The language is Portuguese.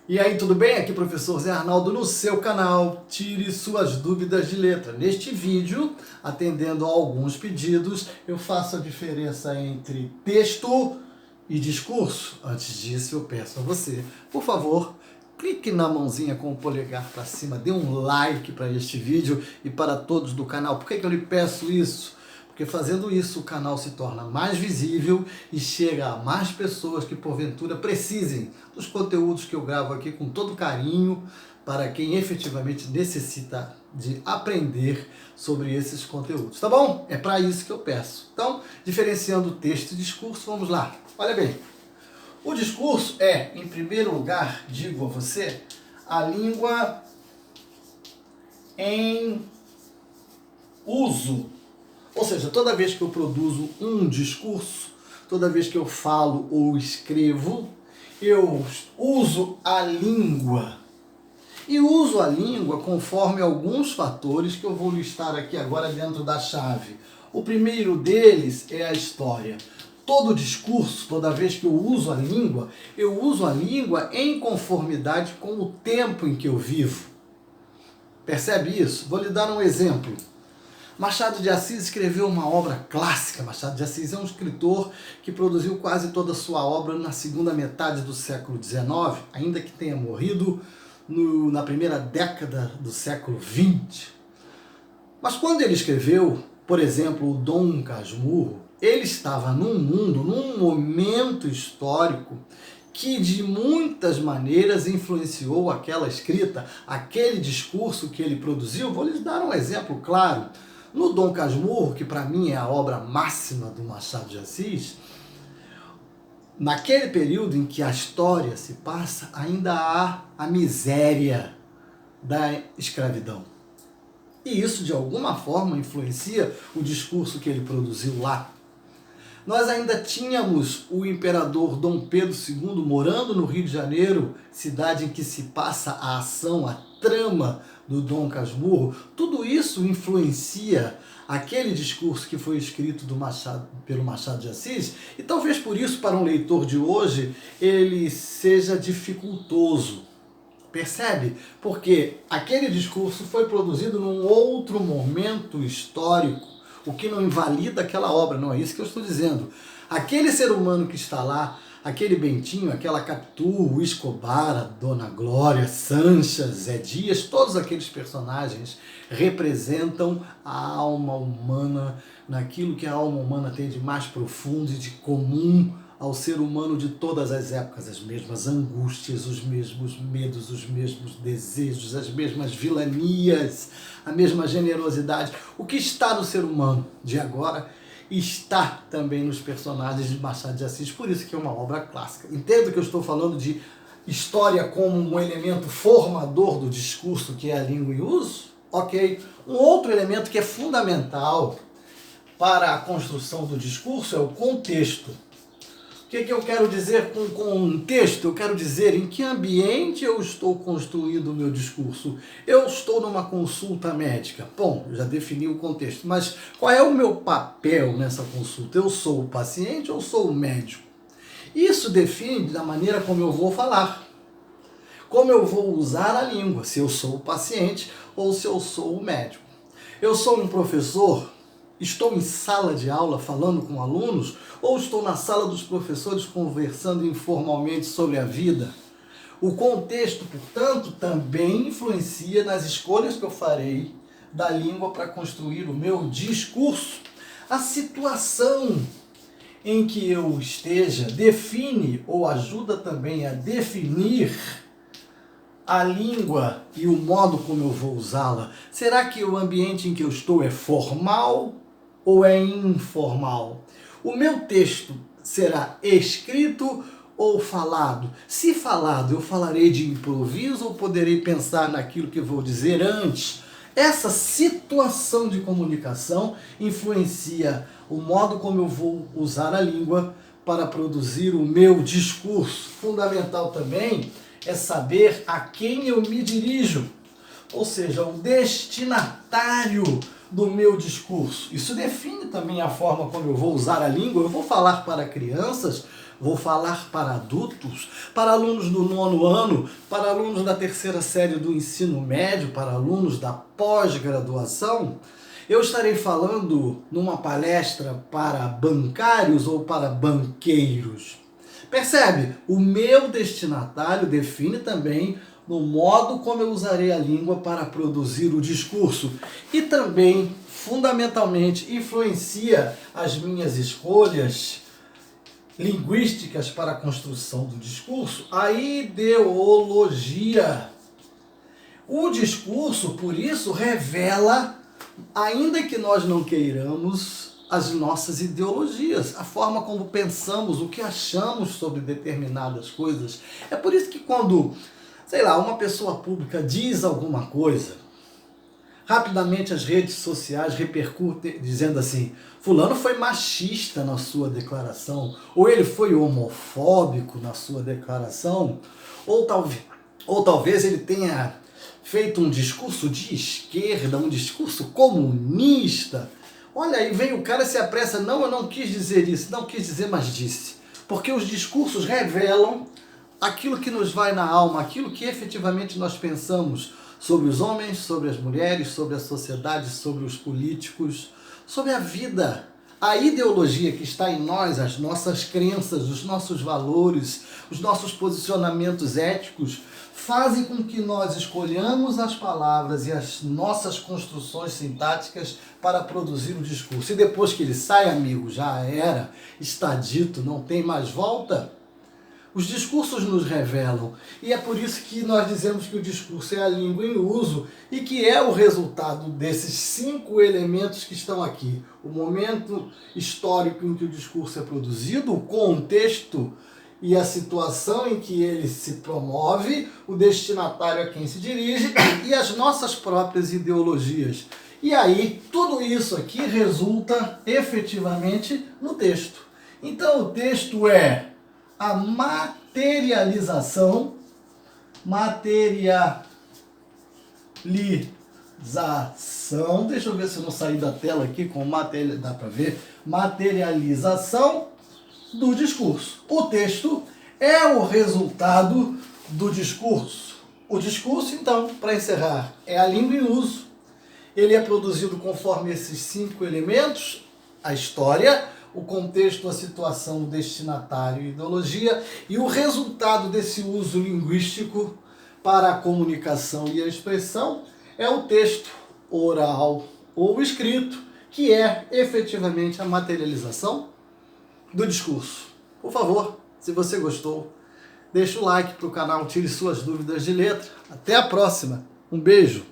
E aí, tudo bem? Aqui é o professor Zé Arnaldo no seu canal Tire Suas Dúvidas de Letra. Neste vídeo, atendendo a alguns pedidos, eu faço a diferença entre texto e discurso. Antes disso, eu peço a você, por favor, clique na mãozinha com o polegar para cima, dê um like para este vídeo e para todos do canal. Por que eu lhe peço isso? Porque fazendo isso o canal se torna mais visível e chega a mais pessoas que porventura precisem dos conteúdos que eu gravo aqui com todo carinho para quem efetivamente necessita de aprender sobre esses conteúdos, tá bom? É para isso que eu peço. Então, diferenciando texto e discurso, vamos lá. Olha bem, o discurso é, em primeiro lugar, digo a você, a língua em uso. Ou seja, toda vez que eu produzo um discurso, toda vez que eu falo ou escrevo, eu uso a língua. E uso a língua conforme alguns fatores que eu vou listar aqui agora dentro da chave. O primeiro deles é a história. Todo discurso, toda vez que eu uso a língua em conformidade com o tempo em que eu vivo. Percebe isso? Vou lhe dar um exemplo. Machado de Assis escreveu uma obra clássica. Machado de Assis é um escritor que produziu quase toda a sua obra na segunda metade do século XIX, ainda que tenha morrido na primeira década do século XX. Mas quando ele escreveu, por exemplo, o Dom Casmurro, ele estava num momento histórico que de muitas maneiras influenciou aquela escrita, aquele discurso que ele produziu. Vou lhes dar um exemplo claro. No Dom Casmurro, que para mim é a obra máxima do Machado de Assis, naquele período em que a história se passa, ainda há a miséria da escravidão. E isso, de alguma forma, influencia o discurso que ele produziu lá. Nós ainda tínhamos o imperador Dom Pedro II morando no Rio de Janeiro, cidade em que se passa a ação, a trama do Dom Casmurro. Tudo isso influencia aquele discurso que foi escrito pelo Machado de Assis, e talvez por isso, para um leitor de hoje, ele seja dificultoso. Percebe? Porque aquele discurso foi produzido num outro momento histórico, o que não invalida aquela obra, não é isso que eu estou dizendo. Aquele ser humano que está lá, aquele Bentinho, aquela Capitu, o Escobar, a Dona Glória, Sancha, Zé Dias, todos aqueles personagens representam a alma humana, naquilo que a alma humana tem de mais profundo e de comum ao ser humano de todas as épocas, as mesmas angústias, os mesmos medos, os mesmos desejos, as mesmas vilanias, a mesma generosidade. O que está no ser humano de agora está também nos personagens de Machado de Assis, por isso que é uma obra clássica. Entendo que eu estou falando de história como um elemento formador do discurso, que é a língua em uso? Ok. Um outro elemento que é fundamental para a construção do discurso é o contexto. O que eu quero dizer com contexto? Eu quero dizer em que ambiente eu estou construindo o meu discurso. Eu estou numa consulta médica. Bom, já defini o contexto, mas qual é o meu papel nessa consulta? Eu sou o paciente ou sou o médico? Isso define da maneira como eu vou falar, como eu vou usar a língua, se eu sou o paciente ou se eu sou o médico. Eu sou um professor? Estou em sala de aula falando com alunos ou estou na sala dos professores conversando informalmente sobre a vida? O contexto, portanto, também influencia nas escolhas que eu farei da língua para construir o meu discurso. A situação em que eu esteja define ou ajuda também a definir a língua e o modo como eu vou usá-la. Será que o ambiente em que eu estou é formal ou é informal? O meu texto será escrito ou falado? Se falado, eu falarei de improviso ou poderei pensar naquilo que vou dizer antes? Essa situação de comunicação influencia o modo como eu vou usar a língua para produzir o meu discurso. Fundamental também é saber a quem eu me dirijo, ou seja, o destinatário do meu discurso. Isso define também a forma como eu vou usar a língua. Eu vou falar para crianças, Vou falar para adultos, para alunos do 9º ano, para alunos da 3ª série do ensino médio, para alunos da pós-graduação. Eu estarei falando numa palestra para bancários ou para banqueiros. Percebe? O meu destinatário define também no modo como eu usarei a língua para produzir o discurso e também, fundamentalmente, influencia as minhas escolhas linguísticas para a construção do discurso, a ideologia. O discurso, por isso, revela, ainda que nós não queiramos, as nossas ideologias, a forma como pensamos, o que achamos sobre determinadas coisas. É por isso que quando, sei lá, uma pessoa pública diz alguma coisa, rapidamente as redes sociais repercutem dizendo assim: fulano foi machista na sua declaração, ou ele foi homofóbico na sua declaração, ou talvez ele tenha feito um discurso de esquerda, um discurso comunista. Olha, aí vem o cara e se apressa: não, eu não quis dizer isso, não quis dizer, mas disse. Porque os discursos revelam aquilo que nos vai na alma, aquilo que efetivamente nós pensamos sobre os homens, sobre as mulheres, sobre a sociedade, sobre os políticos, sobre a vida. A ideologia que está em nós, as nossas crenças, os nossos valores, os nossos posicionamentos éticos, fazem com que nós escolhamos as palavras e as nossas construções sintáticas para produzir o discurso. E depois que ele sai, amigo, já era, está dito, não tem mais volta. Os discursos nos revelam, e é por isso que nós dizemos que o discurso é a língua em uso e que é o resultado desses 5 elementos que estão aqui. O momento histórico em que o discurso é produzido, o contexto e a situação em que ele se promove, o destinatário a quem se dirige e as nossas próprias ideologias. E aí, tudo isso aqui resulta efetivamente no texto. Então, o texto é a materialização, deixa eu ver se eu não saí da tela aqui com dá para ver, materialização do discurso. O texto é o resultado do discurso. O discurso, então, para encerrar, é a língua em uso. Ele é produzido conforme esses 5 elementos: a história, o contexto, a situação, o destinatário e a ideologia, e o resultado desse uso linguístico para a comunicação e a expressão é o texto oral ou escrito, que é efetivamente a materialização do discurso. Por favor, se você gostou, deixa o like para o canal, tire suas dúvidas de letra. Até a próxima. Um beijo.